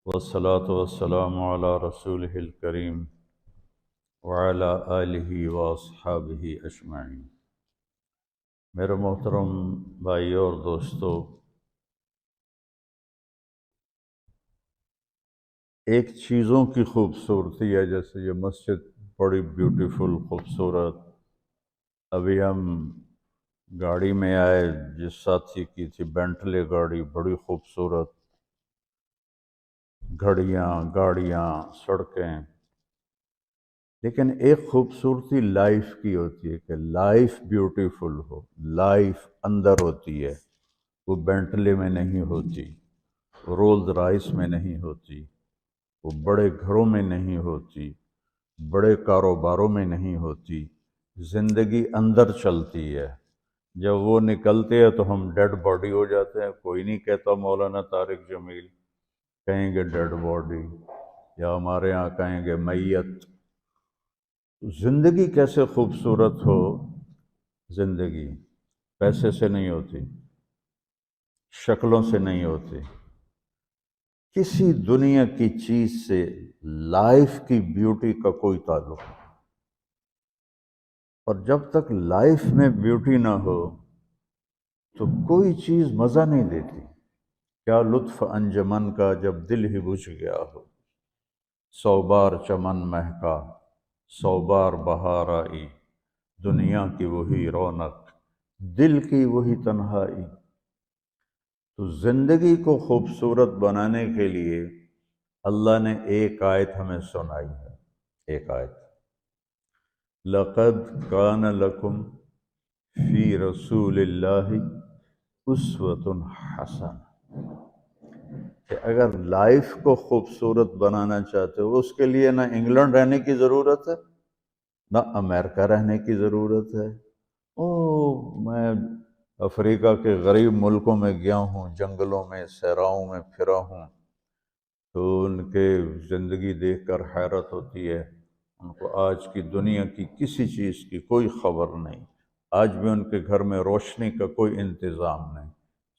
والصلاة والسلام على رسوله الكريم وعلى آلہ واصحابہ اجمعین۔ میرے محترم بھائیوں اور دوستو، ایک چیزوں کی خوبصورتی ہے، جیسے یہ مسجد بڑی بیوٹیفل خوبصورت۔ ابھی ہم گاڑی میں آئے، جس ساتھی کی تھی بینٹلے گاڑی، بڑی خوبصورت گھڑیاں، گاڑیاں، سڑکیں۔ لیکن ایک خوبصورتی لائف کی ہوتی ہے کہ لائف بیوٹیفل ہو، لائف اندر ہوتی ہے، وہ بینٹلے میں نہیں ہوتی، رولز رائس میں نہیں ہوتی، وہ بڑے گھروں میں نہیں ہوتی، بڑے کاروباروں میں نہیں ہوتی۔ زندگی اندر چلتی ہے۔ جب وہ نکلتے ہیں تو ہم ڈیڈ باڈی ہو جاتے ہیں۔ کوئی نہیں کہتا مولانا طارق جمیل، کہیں گے ڈیڈ باڈی، یا ہمارے ہاں کہیں گے میت۔ زندگی کیسے خوبصورت ہو؟ زندگی پیسے سے نہیں ہوتی، شکلوں سے نہیں ہوتی، کسی دنیا کی چیز سے لائف کی بیوٹی کا کوئی تعلق نہیں۔ اور جب تک لائف میں بیوٹی نہ ہو تو کوئی چیز مزہ نہیں دیتی۔ کیا لطف انجمن کا جب دل ہی بجھ گیا ہو، 100 بار چمن مہکا، 100 بار بہار آئی، دنیا کی وہی رونق، دل کی وہی تنہائی۔ تو زندگی کو خوبصورت بنانے کے لیے اللہ نے ایک آیت ہمیں سنائی ہے، ایک آیت، لَقَدْ كَانَ لَكُمْ فِي رَسُولِ اللَّهِ أُسْوَةٌ حَسَنَةٌ، کہ اگر لائف کو خوبصورت بنانا چاہتے ہو، اس کے لیے نہ انگلینڈ رہنے کی ضرورت ہے، نہ امریکہ رہنے کی ضرورت ہے۔ میں افریقہ کے غریب ملکوں میں گیا ہوں، جنگلوں میں، صحراؤں میں پھرا ہوں، تو ان کے زندگی دیکھ کر حیرت ہوتی ہے۔ ان کو آج کی دنیا کی کسی چیز کی کوئی خبر نہیں۔ آج بھی ان کے گھر میں روشنی کا کوئی انتظام نہیں،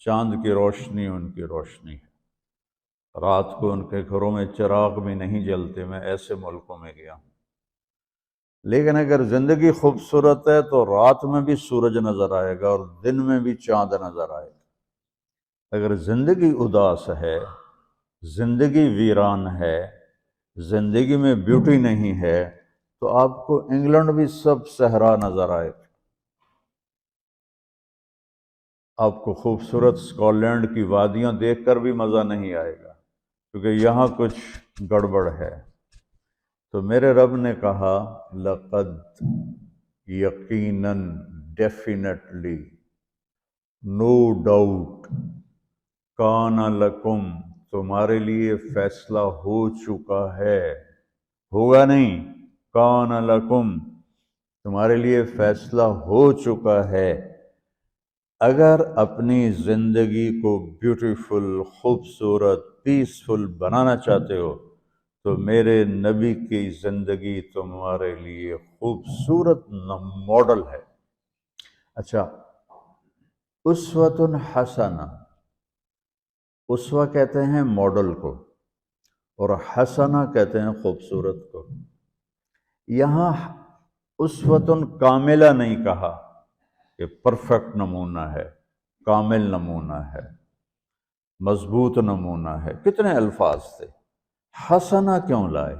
چاند کی روشنی ان کی روشنی ہے۔ رات کو ان کے گھروں میں چراغ بھی نہیں جلتے۔ میں ایسے ملکوں میں گیا ہوں۔ لیکن اگر زندگی خوبصورت ہے تو رات میں بھی سورج نظر آئے گا اور دن میں بھی چاند نظر آئے گا۔ اگر زندگی اداس ہے، زندگی ویران ہے، زندگی میں بیوٹی نہیں ہے، تو آپ کو انگلینڈ بھی سب صحرا نظر آئے گا۔ آپ کو خوبصورت اسکاٹ لینڈ کی وادیاں دیکھ کر بھی مزہ نہیں آئے گا، کیونکہ یہاں کچھ گڑبڑ ہے۔ تو میرے رب نے کہا، لقد، یقیناً، ڈیفینیٹلی، نو ڈاؤٹ، کان لکم، تمہارے لیے فیصلہ ہو چکا ہے، ہوگا نہیں، کان لکم، تمہارے لیے فیصلہ ہو چکا ہے۔ اگر اپنی زندگی کو بیوٹیفل، خوبصورت، پیسفل بنانا چاہتے ہو تو میرے نبی کی زندگی تمہارے لیے خوبصورت ماڈل ہے۔ اچھا، اسوۃ حسنہ، اسوہ کہتے ہیں ماڈل کو، اور حسنہ کہتے ہیں خوبصورت کو۔ یہاں اسوۃ کاملہ نہیں کہا کہ پرفیکٹ نمونہ ہے، کامل نمونہ ہے، مضبوط نمونہ ہے، کتنے الفاظ تھے۔ حسنہ کیوں لائے؟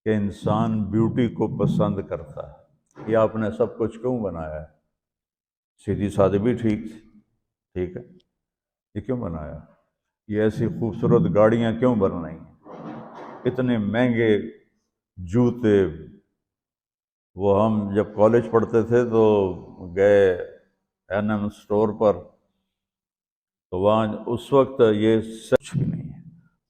کہ انسان بیوٹی کو پسند کرتا ہے۔ یہ آپ نے سب کچھ کیوں بنایا ہے؟ سیدھی سادی بھی ٹھیک ہے، یہ کیوں بنایا؟ یہ ایسی خوبصورت گاڑیاں کیوں بن رہی ہیں؟ اتنے مہنگے جوتے۔ وہ ہم جب کالج پڑھتے تھے تو گئے این اسٹور پر، تو وہاں اس وقت یہ سچ بھی نہیں ہے۔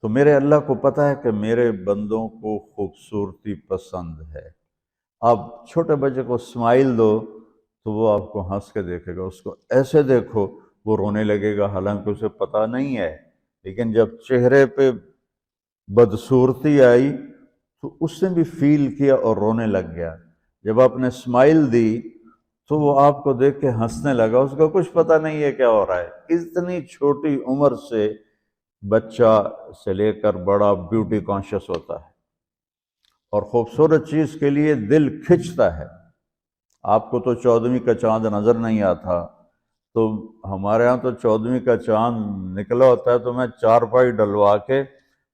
تو میرے اللہ کو پتہ ہے کہ میرے بندوں کو خوبصورتی پسند ہے۔ آپ چھوٹے بچے کو اسمائل دو تو وہ آپ کو ہنس کے دیکھے گا، اس کو ایسے دیکھو وہ رونے لگے گا، حالانکہ اسے پتہ نہیں ہے۔ لیکن جب چہرے پہ بدصورتی آئی تو اس نے بھی فیل کیا اور رونے لگ گیا۔ جب آپ نے اسمائل دی تو وہ آپ کو دیکھ کے ہنسنے لگا، اس کو کچھ پتہ نہیں ہے کیا ہو رہا ہے۔ اتنی چھوٹی عمر سے بچہ سے لے کر بڑا بیوٹی کانشیس ہوتا ہے اور خوبصورت چیز کے لیے دل کھنچتا ہے۔ آپ کو تو 14ویں کا چاند نظر نہیں آتا، تو ہمارے ہاں تو 14ویں کا چاند نکلا ہوتا ہے تو میں چارپائی ڈلوا کے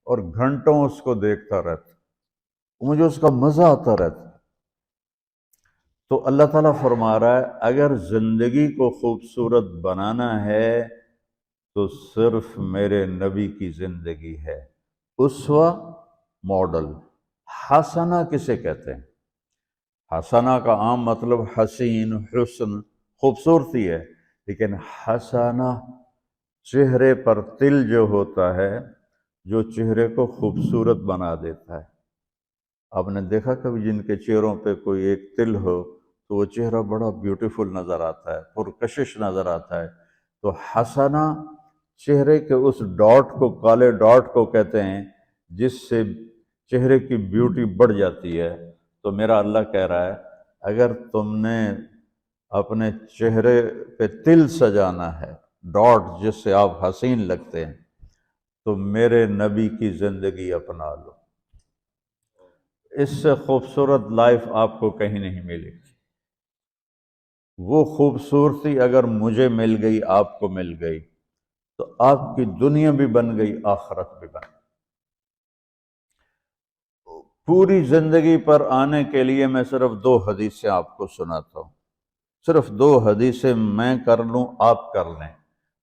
اور گھنٹوں اس کو دیکھتا رہتا، مجھے اس کا مزہ آتا رہتا۔ تو اللہ تعالیٰ فرما رہا ہے اگر زندگی کو خوبصورت بنانا ہے تو صرف میرے نبی کی زندگی ہے۔ اسوہ، ماڈل۔ حسنہ کسے کہتے ہیں؟ حسنہ کا عام مطلب حسین، حسن، خوبصورتی ہے، لیکن حسنہ چہرے پر تل جو ہوتا ہے، جو چہرے کو خوبصورت بنا دیتا ہے۔ آپ نے دیکھا کبھی جن کے چہروں پہ کوئی ایک تل ہو تو وہ چہرہ بڑا بیوٹیفل نظر آتا ہے، پرکشش نظر آتا ہے۔ تو حسنہ چہرے کے اس ڈاٹ کو، کالے ڈاٹ کو کہتے ہیں جس سے چہرے کی بیوٹی بڑھ جاتی ہے۔ تو میرا اللہ کہہ رہا ہے اگر تم نے اپنے چہرے پہ تل سجانا ہے، ڈاٹ جس سے آپ حسین لگتے ہیں، تو میرے نبی کی زندگی اپنا لو۔ اس سے خوبصورت لائف آپ کو کہیں نہیں ملے گی۔ وہ خوبصورتی اگر مجھے مل گئی، آپ کو مل گئی، تو آپ کی دنیا بھی بن گئی، آخرت بھی بن گئی۔ پوری زندگی پر آنے کے لیے میں صرف 2 حدیثیں آپ کو سناتا ہوں، صرف 2 حدیثیں میں کر لوں، آپ کر لیں،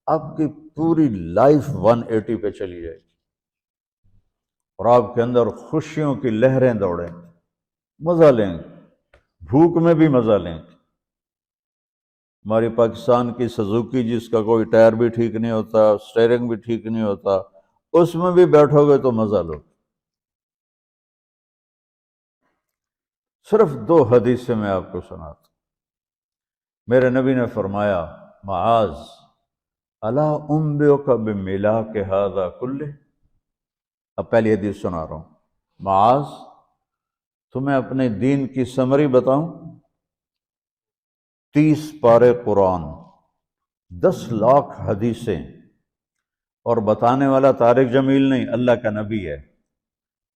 آپ کی پوری لائف 180 پہ چلی جائے گی اور آپ کے اندر خوشیوں کی لہریں دوڑیں، مزہ لیں گے، بھوک میں بھی مزہ لیں گے۔ ہماری پاکستان کی سزوکی جس کا کوئی ٹائر بھی ٹھیک نہیں ہوتا، سٹیئرنگ بھی ٹھیک نہیں ہوتا، اس میں بھی بیٹھو گے تو مزہ لو۔ صرف 2 حدیثیں میں آپ کو سناتا ہوں۔ میرے نبی نے فرمایا معاذ الا انبئک بملاک ھذا کلہ۔ اب پہلی حدیث سنا رہا ہوں۔ معاذ تمہیں اپنے دین کی سمری بتاؤں؟ 30 پارے قرآن، 10 لاکھ حدیثیں، اور بتانے والا طارق جمیل نہیں، اللہ کا نبی ہے،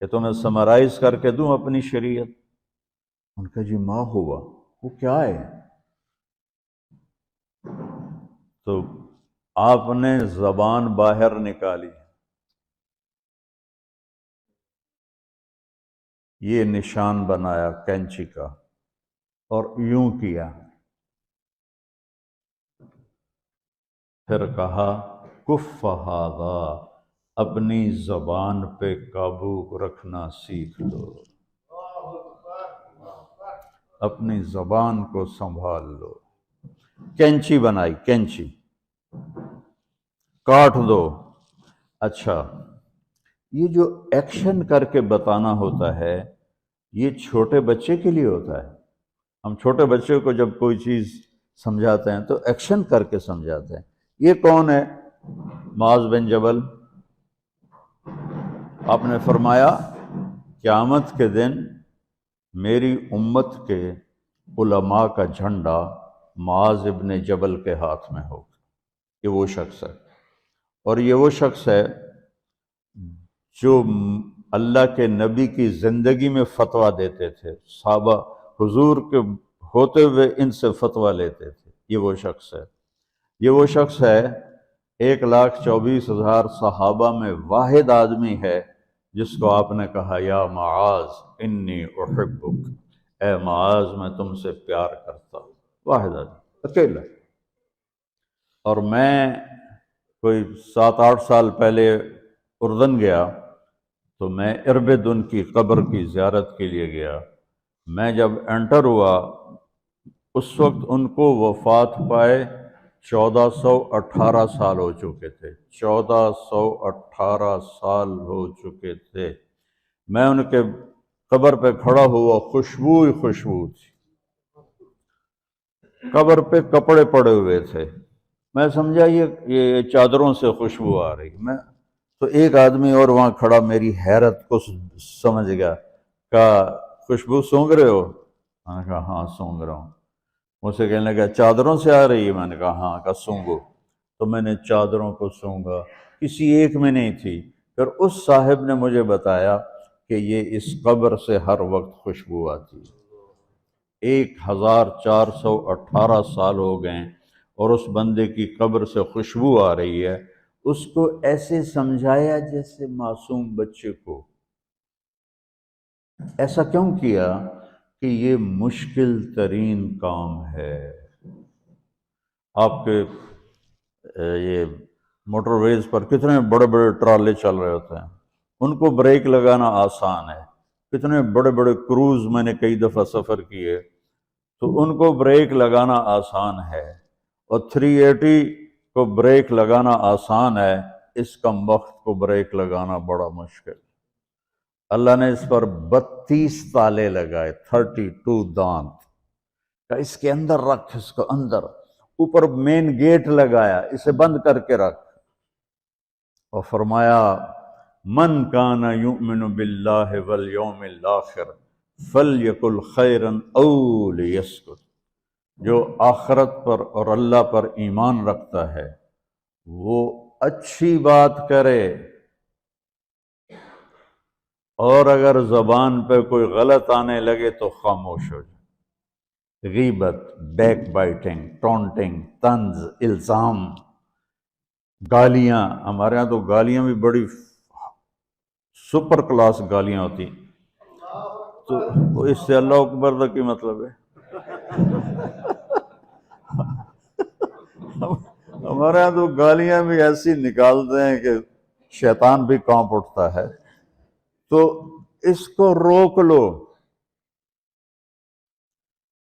کہ تمہیں سمرائز کر کے دوں اپنی شریعت؟ ان کا جی ما ہوا، وہ کیا ہے؟ تو آپ نے زبان باہر نکالی، یہ نشان بنایا کینچی کا اور یوں کیا، پھر کہا کف ھذا، اپنی زبان پہ قابو رکھنا سیکھ لو، اپنی زبان کو سنبھال لو۔ کینچی بنائی، کینچی، کاٹ دو۔ اچھا، یہ جو ایکشن کر کے بتانا ہوتا ہے یہ چھوٹے بچے کے لیے ہوتا ہے۔ ہم چھوٹے بچے کو جب کوئی چیز سمجھاتے ہیں تو ایکشن کر کے سمجھاتے ہیں۔ یہ کون ہے؟ معاذ بن جبل۔ آپ نے فرمایا قیامت کے دن میری امت کے علماء کا جھنڈا معاذ ابن جبل کے ہاتھ میں ہوگا۔ یہ وہ شخص ہے، اور یہ وہ شخص ہے جو اللہ کے نبی کی زندگی میں فتویٰ دیتے تھے، صحابہ حضور کے ہوتے ہوئے ان سے فتویٰ لیتے تھے۔ یہ وہ شخص ہے، یہ وہ شخص ہے 1,24,000 صحابہ میں واحد آدمی ہے جس کو آپ نے کہا یا معاذ انی احبک، اے معاذ میں تم سے پیار کرتا ہوں۔ واحد آدمی، اکیلا۔ اور میں کوئی 7-8 سال پہلے اردن گیا تو میں اربد ان کی قبر کی زیارت کے لیے گیا۔ میں جب انٹر ہوا اس وقت ان کو وفات پائے 1418 سال ہو چکے تھے، 1418 سال ہو چکے تھے۔ میں ان کے قبر پہ کھڑا ہوا، خوشبو ہی خوشبو تھی، قبر پہ کپڑے پڑے ہوئے تھے۔ میں سمجھا یہ چادروں سے خوشبو آ رہی۔ میں تو ایک آدمی اور وہاں کھڑا میری حیرت کو سمجھ گیا، کہا خوشبو سونگھ رہے ہو؟ میں نے کہا ہاں سونگھ رہا ہوں۔ مجھ سے کہنے لگا چادروں سے آ رہی ہے؟ میں نے کہا ہاں۔ کہا سونگو۔ تو میں نے چادروں کو سونگا کسی ایک میں نہیں تھی۔ پھر اس صاحب نے مجھے بتایا کہ یہ اس قبر سے ہر وقت خوشبو آتی ہے۔ 1418 سال ہو گئے اور اس بندے کی قبر سے خوشبو آ رہی ہے۔ اس کو ایسے سمجھایا جیسے معصوم بچے کو۔ ایسا کیوں کیا؟ کہ یہ مشکل ترین کام ہے۔ آپ کے یہ موٹر ویز پر کتنے بڑے بڑے ٹرالے چل رہے ہوتے ہیں، ان کو بریک لگانا آسان ہے۔ کتنے بڑے بڑے کروز میں نے کئی دفعہ سفر کیے تو ان کو بریک لگانا آسان ہے، اور 380 کو بریک لگانا آسان ہے، اس کم وقت کو بریک لگانا بڑا مشکل۔ اللہ نے اس پر 32 تالے لگائے، 32 دانت کہ اس کے اندر رکھ، اس کو اندر، اوپر مین گیٹ لگایا، اسے بند کر کے رکھ، اور فرمایا من کان یؤمن باللہ والیوم الآخر فلیقل خیرا او لیسکت، جو آخرت پر اور اللہ پر ایمان رکھتا ہے وہ اچھی بات کرے، اور اگر زبان پہ کوئی غلط آنے لگے تو خاموش ہو جائے۔ غیبت، بیک بائٹنگ، ٹونٹنگ، طنز، الزام، گالیاں، ہمارے ہاں تو گالیاں بھی بڑی سپر کلاس گالیاں ہوتی، تو اس سے اللہ اکبر کا کی مطلب ہے؟ ہمارے ہاں تو گالیاں بھی ایسی نکالتے ہیں کہ شیطان بھی کانپ اٹھتا ہے۔ تو اس کو روک لو۔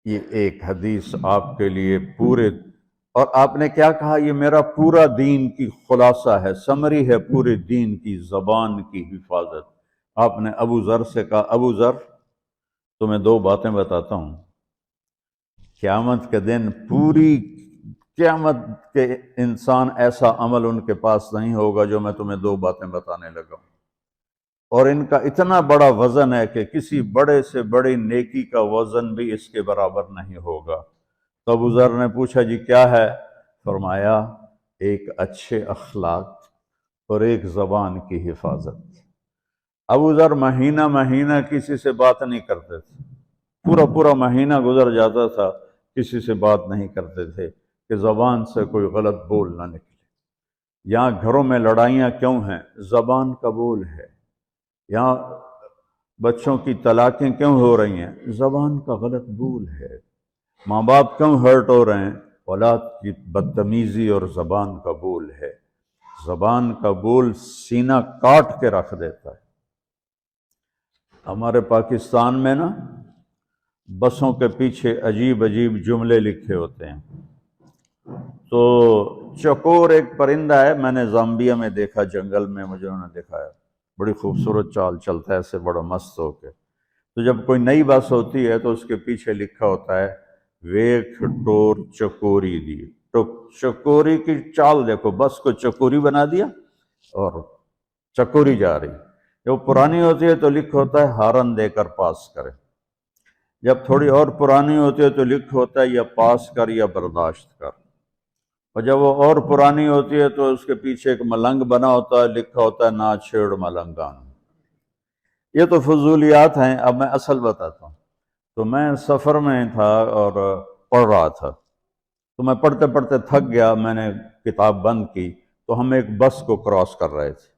یہ ایک حدیث آپ کے لیے پورے، اور آپ نے کیا کہا؟ یہ میرا پورا دین کی خلاصہ ہے، سمری ہے پورے دین کی، زبان کی حفاظت۔ آپ نے ابو ذر سے کہا، ابو ذر تمہیں 2 باتیں بتاتا ہوں، قیامت کے دن پوری قیامت کے انسان ایسا عمل ان کے پاس نہیں ہوگا جو میں تمہیں 2 باتیں بتانے لگا ہوں، اور ان کا اتنا بڑا وزن ہے کہ کسی بڑے سے بڑی نیکی کا وزن بھی اس کے برابر نہیں ہوگا۔ تو ابو ذر نے پوچھا جی کیا ہے؟ فرمایا ایک اچھے اخلاق اور ایک زبان کی حفاظت۔ ابو ذر مہینہ مہینہ کسی سے بات نہیں کرتے تھے، پورا مہینہ گزر جاتا تھا کسی سے بات نہیں کرتے تھے کہ زبان سے کوئی غلط بول نہ نکلے۔ یہاں گھروں میں لڑائیاں کیوں ہیں؟ زبان کا بول ہے۔ یہاں بچوں کی طلاقیں کیوں ہو رہی ہیں؟ زبان کا غلط بول ہے۔ ماں باپ کیوں ہرٹ ہو رہے ہیں؟ اولاد کی بدتمیزی اور زبان کا بول ہے۔ زبان کا بول سینہ کاٹ کے رکھ دیتا ہے۔ ہمارے پاکستان میں نا بسوں کے پیچھے عجیب جملے لکھے ہوتے ہیں۔ تو چکور ایک پرندہ ہے، میں نے زامبیا میں دیکھا، جنگل میں مجھے انہوں نے دکھایا، بڑی خوبصورت چال چلتا ہے ایسے بڑا مست ہو کے۔ تو جب کوئی نئی بس ہوتی ہے تو اس کے پیچھے لکھا ہوتا ہے ویکھ ٹور چکوری دی، تو چکوری کی چال دیکھو، بس کو چکوری بنا دیا اور چکوری جا رہی۔ جب پرانی ہوتی ہے تو لکھ ہوتا ہے ہارن دے کر پاس کرے، جب تھوڑی اور پرانی ہوتی ہے تو لکھ ہوتا ہے یا پاس کر یا برداشت کر، اور جب وہ اور پرانی ہوتی ہے تو اس کے پیچھے ایک ملنگ بنا ہوتا ہے، لکھا ہوتا ہے نا چھیڑ ملنگان۔ یہ تو فضولیات ہیں، اب میں اصل بتاتا ہوں۔ تو میں سفر میں تھا اور پڑھ رہا تھا، تو میں پڑھتے پڑھتے تھک گیا، میں نے کتاب بند کی، تو ہم ایک بس کو کراس کر رہے تھے،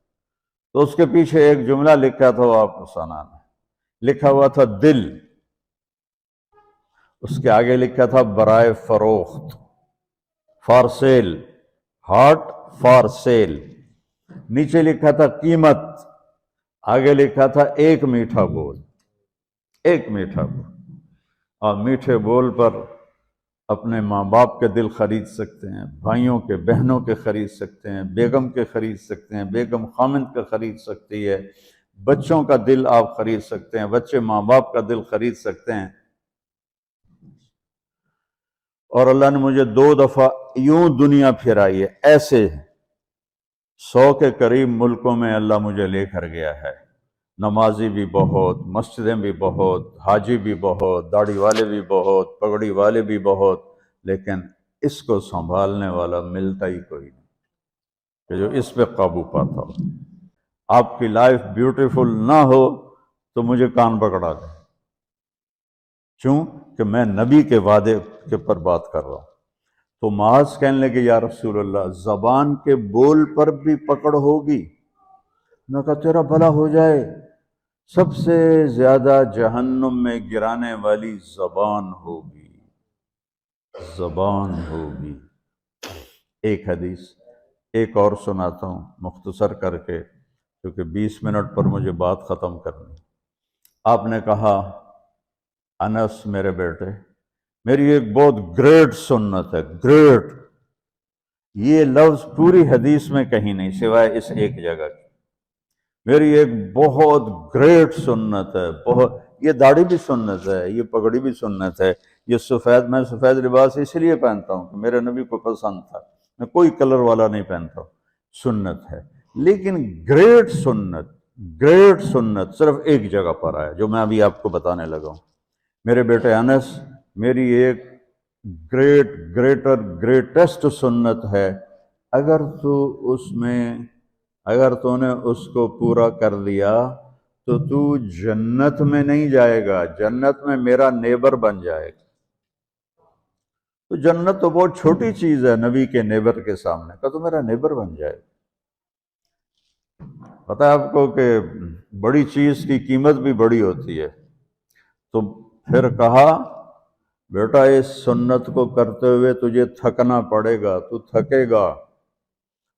تو اس کے پیچھے ایک جملہ لکھا تھا، وہ آپ کو سنانا ہے۔ لکھا ہوا تھا دل، اس کے آگے لکھا تھا برائے فروخت، for sale, heart for sale, نیچے لکھا تھا قیمت، آگے لکھا تھا ایک میٹھا بول، ایک میٹھا بول۔ اور میٹھے بول پر اپنے ماں باپ کے دل خرید سکتے ہیں، بھائیوں کے بہنوں کے خرید سکتے ہیں، بیگم کے خرید سکتے ہیں، بیگم خامند کا خرید سکتی ہے، بچوں کا دل آپ خرید سکتے ہیں، بچے ماں باپ کا دل خرید سکتے ہیں۔ اور اللہ نے مجھے 2 دفعہ یوں دنیا پھرائی ہے، ایسے 100 کے قریب ملکوں میں اللہ مجھے لے کر گیا ہے، نمازی بھی بہت، مسجدیں بھی بہت، حاجی بھی بہت، داڑھی والے بھی بہت، پگڑی والے بھی بہت، لیکن اس کو سنبھالنے والا ملتا ہی کوئی نہیں۔ کہ جو اس پہ قابو پاتا ہو۔ آپ کی لائف بیوٹیفل نہ ہو تو مجھے کان پکڑا دیں، کیوں کہ میں نبی کے وعدے کے پر بات کر رہا ہوں۔ تو معاذ کہنے لگے یا رسول اللہ زبان کے بول پر بھی پکڑ ہوگی؟ میں کہا تیرا بھلا ہو جائے، سب سے زیادہ جہنم میں گرانے والی زبان ہوگی، زبان ہوگی۔ ایک حدیث ایک اور سناتا ہوں مختصر کر کے، کیونکہ 20 منٹ پر مجھے بات ختم کرنی۔ آپ نے کہا انس میرے بیٹے، میری ایک بہت گریٹ سنت ہے، گریٹ، یہ لفظ پوری حدیث میں کہیں نہیں سوائے اس ایک جگہ کی، میری ایک بہت گریٹ سنت ہے، بہت، یہ داڑھی بھی سنت ہے، یہ پگڑی بھی سنت ہے، یہ سفید، میں سفید لباس اس لیے پہنتا ہوں کہ میرے نبی کو پسند تھا، میں کوئی کلر والا نہیں پہنتا ہوں، سنت ہے، لیکن گریٹ سنت، گریٹ سنت صرف ایک جگہ پر آیا جو میں ابھی آپ کو بتانے لگا ہوں۔ میرے بیٹے انس، میری ایک گریٹسٹ سنت ہے، اگر تو نے اس کو پورا کر لیا تو جنت میں نہیں جائے گا، جنت میں میرا نیبر بن جائے گا۔ تو جنت تو بہت چھوٹی چیز ہے نبی کے نیبر کے سامنے، کہ تو میرا نیبر بن جائے گا۔ پتہ ہے آپ کو کہ بڑی چیز کی قیمت بھی بڑی ہوتی ہے۔ تو پھر کہا بیٹا اس سنت کو کرتے ہوئے تجھے تھکنا پڑے گا، تو تھکے گا،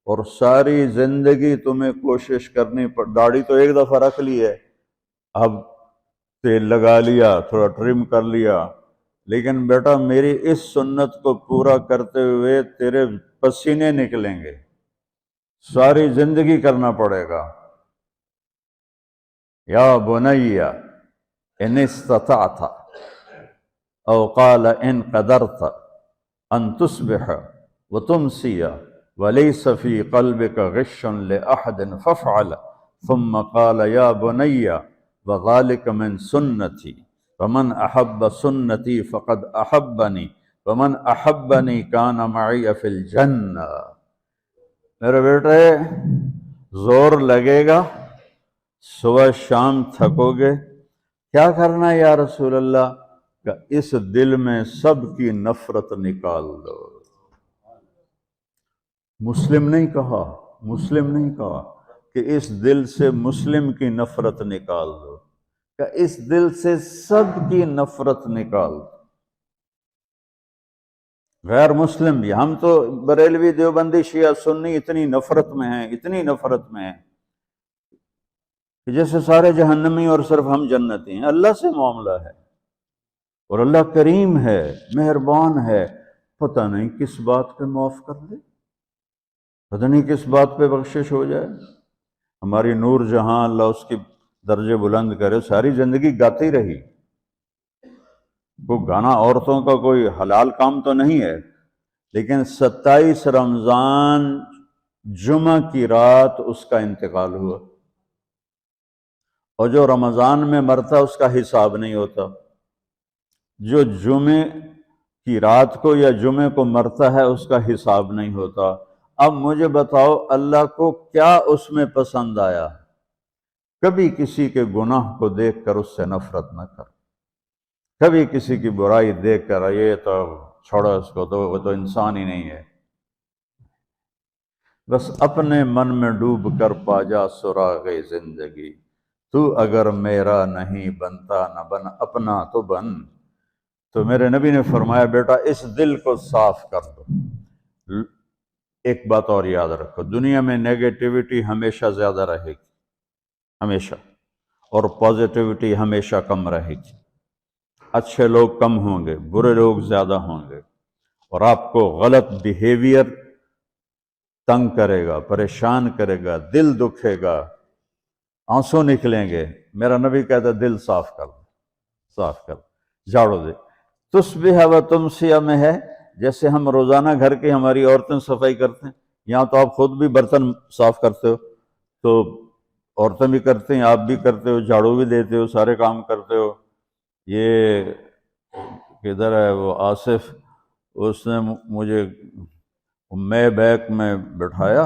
اور ساری زندگی تمہیں کوشش کرنی داڑھی تو ایک دفعہ رکھ لی ہے، اب تیل لگا لیا، تھوڑا ٹرم کر لیا، لیکن بیٹا میری اس سنت کو پورا کرتے ہوئے تیرے پسینے نکلیں گے، ساری زندگی کرنا پڑے گا۔ یا بنی ان استطعت او قال ان قدرت ان تصبح وتمسی وليس في قلبك غش لأحد فافعل، ثم قال يا بني وذلك من سنتي ومن أحب سنتي فقد أحبني ومن أحبني كان معي في الجنة۔ میرے بیٹے زور لگے گا، صبح شام تھکو گے، کیا کرنا ہے یا رسول اللہ؟ کہ اس دل میں سب کی نفرت نکال دو۔ مسلم نہیں کہا کہ اس دل سے مسلم کی نفرت نکال دو، کہ اس دل سے سب کی نفرت نکال دو، غیر مسلم بھی۔ ہم تو بریلوی دیوبندی شیعہ سنی اتنی نفرت میں ہیں کہ جیسے سارے جہنمی اور صرف ہم جنتی ہیں۔ اللہ سے معاملہ ہے، اور اللہ کریم ہے، مہربان ہے، پتہ نہیں کس بات پہ معاف کر دے، پتہ نہیں کس بات پہ بخشش ہو جائے۔ ہماری نور جہاں، اللہ اس کی درجے بلند کرے، ساری زندگی گاتی رہی۔ وہ گانا عورتوں کا کوئی حلال کام تو نہیں ہے، لیکن 27 رمضان جمعہ کی رات اس کا انتقال ہوا، اور جو رمضان میں مرتا اس کا حساب نہیں ہوتا، جو جمعے کی رات کو یا جمعے کو مرتا ہے اس کا حساب نہیں ہوتا۔ اب مجھے بتاؤ اللہ کو کیا اس میں پسند آیا؟ کبھی کسی کے گناہ کو دیکھ کر اس سے نفرت نہ کر، کبھی کسی کی برائی دیکھ کر یہ تو چھوڑو اس کو، تو وہ تو انسان ہی نہیں ہے۔ بس اپنے من میں ڈوب کر پا جا سراغ زندگی، تو اگر میرا نہیں بنتا نہ بن اپنا تو بن۔ تو میرے نبی نے فرمایا بیٹا اس دل کو صاف کر دو۔ ایک بات اور یاد رکھو، دنیا میں نیگیٹیوٹی ہمیشہ زیادہ رہے گی، ہمیشہ، اور پازیٹیوٹی ہمیشہ کم رہے گی۔ اچھے لوگ کم ہوں گے، برے لوگ زیادہ ہوں گے، اور آپ کو غلط بیہیویئر تنگ کرے گا، پریشان کرے گا، دل دکھے گا، آنسو نکلیں گے۔ میرا نبی کہتا ہے دل صاف کر، جھاڑو دے۔ تصبح و تمسی میں ہے، جیسے ہم روزانہ گھر کی ہماری عورتیں صفائی کرتے ہیں، یہاں تو آپ خود بھی برتن صاف کرتے ہو، تو عورتیں بھی کرتے ہیں، آپ بھی کرتے ہو، جھاڑو بھی دیتے ہو، سارے کام کرتے ہو۔ یہ کدھر ہے وہ آصف، اس نے مجھے میں بیک میں بٹھایا،